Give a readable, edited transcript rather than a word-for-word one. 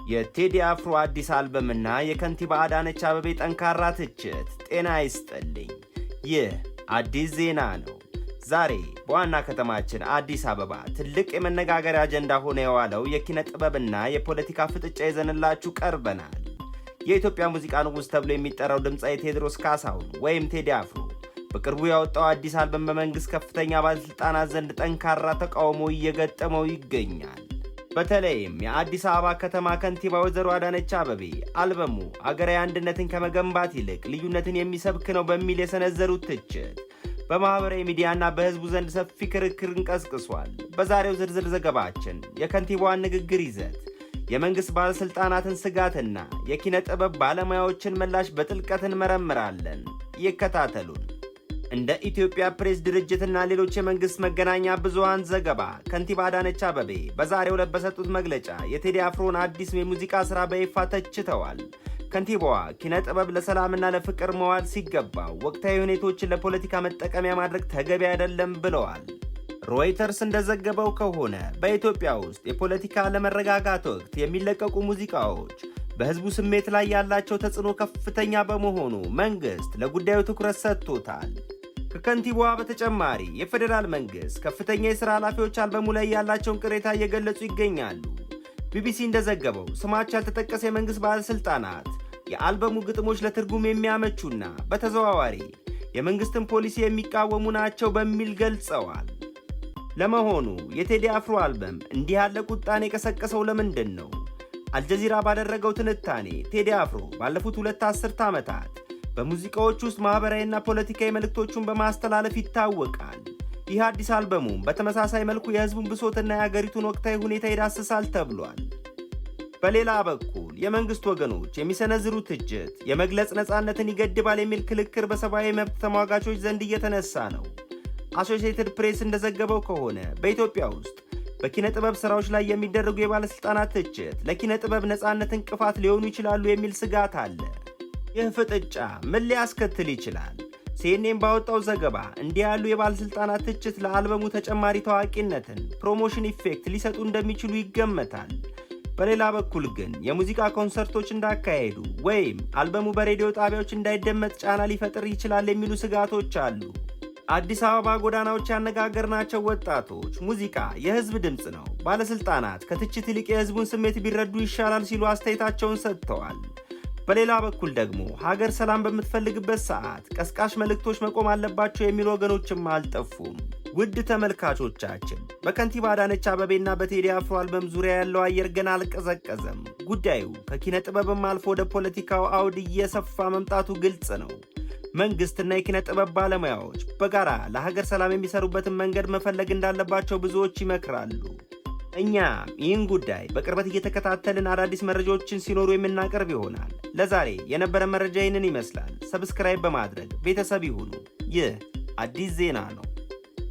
የቴዲ አፍሮ አዲስ አልበምና የከንቲባ አዳነች አቤቤ ጠንካራ ትችት። ጤና ይስጥልኝ። ይህ አዲስ ዜና ነው። ዛሬ በዋና ከተማችን አዲስ አበባ ትልቅ የመነጋገሪያ አጀንዳ ሆኖ የዋለው የኪነ ጥበብና የፖለቲካ ፍጥጫ ይዘንላችሁ ቀርበናል። የኢትዮጵያ ሙዚቃ ንጉሥ ተብሎ የሚጠራው ድምፃዊ ቴዎድሮስ ካሳሁን ወይም ቴዲ አፍሮ በቅርቡ ያወጣው አዲስ አልበም በመንግሥት ከፍተኛ ባለሥልጣናት ዘንድ ጠንካራ ተቃውሞ እየገጠመው ይገኛል። በተለይም የአዲስ አበባ ከተማ ከንቲባ ወይዘሮ አዳነች አቤቤ አልበሙ አገራዊ አንድነትን ከመገንባት ይልቅ ልዩነትን የሚሰብክ ነው በሚል የሰነዘሩት ትችት በማህበራዊ ሚዲያና በህዝቡ ዘንድ ሰፊ ክርክርን ቀስቅሷል። በዛሬው ዝርዝር ዘገባችን የከንቲባዋን ንግግር ይዘት፣ የመንግሥት ባለሥልጣናትን ስጋትና የኪነ ጥበብ ባለሙያዎችን ምላሽ በጥልቀት እንመረምራለን። ይከታተሉን። እንደ ኢትዮጵያ ፕሬስ ድርጅትና ሌሎች የመንግሥት መገናኛ ብዙሃን ዘገባ ከንቲባ አዳነች አቤቤ በዛሬው ዕለት በሰጡት መግለጫ የቴዲ አፍሮን አዲስ የሙዚቃ ሥራ በይፋ ተችተዋል። ከንቲባዋ ኪነ ጥበብ ለሰላምና ለፍቅር መዋል ሲገባው ወቅታዊ ሁኔታዎችን ለፖለቲካ መጠቀሚያ ማድረግ ተገቢ አይደለም ብለዋል። ሮይተርስ እንደዘገበው ከሆነ በኢትዮጵያ ውስጥ የፖለቲካ አለመረጋጋት ወቅት የሚለቀቁ ሙዚቃዎች በሕዝቡ ስሜት ላይ ያላቸው ተጽዕኖ ከፍተኛ በመሆኑ መንግሥት ለጉዳዩ ትኩረት ሰጥቶታል። ከከንቲባዋ በተጨማሪ የፌዴራል መንግሥት ከፍተኛ የሥራ ኃላፊዎች አልበሙ ላይ ያላቸውን ቅሬታ እየገለጹ ይገኛሉ። ቢቢሲ እንደዘገበው ስማቸው ያልተጠቀሰ የመንግሥት ባለሥልጣናት የአልበሙ ግጥሞች ለትርጉም የሚያመቹና በተዘዋዋሪ የመንግሥትን ፖሊሲ የሚቃወሙ ናቸው በሚል ገልጸዋል። ለመሆኑ የቴዲ አፍሮ አልበም እንዲህ ያለ ቁጣን የቀሰቀሰው ለምንድን ነው? አልጀዚራ ባደረገው ትንታኔ ቴዲ አፍሮ ባለፉት 2 አስርት ዓመታት በሙዚቃዎች ውስጥ ማኅበራዊና ፖለቲካዊ መልእክቶቹን በማስተላለፍ ይታወቃል። ይህ አዲስ አልበሙም በተመሳሳይ መልኩ የሕዝቡን ብሶትና የአገሪቱን ወቅታዊ ሁኔታ ይዳስሳል ተብሏል። በሌላ በኩል የመንግሥት ወገኖች የሚሰነዝሩት ትችት የመግለጽ ነጻነትን ይገድባል የሚል ክርክር በሰብአዊ መብት ተሟጋቾች ዘንድ እየተነሳ ነው። አሶሺየትድ ፕሬስ እንደዘገበው ከሆነ በኢትዮጵያ ውስጥ በኪነ ጥበብ ሥራዎች ላይ የሚደረጉ የባለሥልጣናት ትችት ለኪነ ጥበብ ነጻነት እንቅፋት ሊሆኑ ይችላሉ የሚል ስጋት አለ። ይህ ፍጥጫ ምን ሊያስከትል ይችላል? ሲኤንኤን ባወጣው ዘገባ እንዲህ ያሉ የባለሥልጣናት ትችት ለአልበሙ ተጨማሪ ታዋቂነትን ፕሮሞሽን ኢፌክት ሊሰጡ እንደሚችሉ ይገመታል። በሌላ በኩል ግን የሙዚቃ ኮንሰርቶች እንዳካሄዱ ወይም አልበሙ በሬዲዮ ጣቢያዎች እንዳይደመጥ ጫና ሊፈጥር ይችላል የሚሉ ስጋቶች አሉ። አዲስ አበባ ጎዳናዎች ያነጋገርናቸው ወጣቶች ሙዚቃ የሕዝብ ድምፅ ነው፣ ባለሥልጣናት ከትችት ይልቅ የሕዝቡን ስሜት ቢረዱ ይሻላል ሲሉ አስተያየታቸውን ሰጥተዋል። በሌላ በኩል ደግሞ ሀገር ሰላም በምትፈልግበት ሰዓት ቀስቃሽ መልእክቶች መቆም አለባቸው የሚሉ ወገኖችም አልጠፉም። ውድ ተመልካቾቻችን በከንቲባ አዳነች አቤቤና በቴዲ አፍሮ አልበም ዙሪያ ያለው አየር ገና አልቀዘቀዘም። ጉዳዩ ከኪነ ጥበብም አልፎ ወደ ፖለቲካው አውድ እየሰፋ መምጣቱ ግልጽ ነው። መንግሥትና የኪነ ጥበብ ባለሙያዎች በጋራ ለሀገር ሰላም የሚሰሩበትን መንገድ መፈለግ እንዳለባቸው ብዙዎች ይመክራሉ። እኛም ይህን ጉዳይ በቅርበት እየተከታተልን አዳዲስ መረጃዎችን ሲኖሩ የምናቀርብ ይሆናል። ለዛሬ የነበረ መረጃ ይህንን ይመስላል። ሰብስክራይብ በማድረግ ቤተሰብ ይሁኑ። ይህ አዲስ ዜና ነው።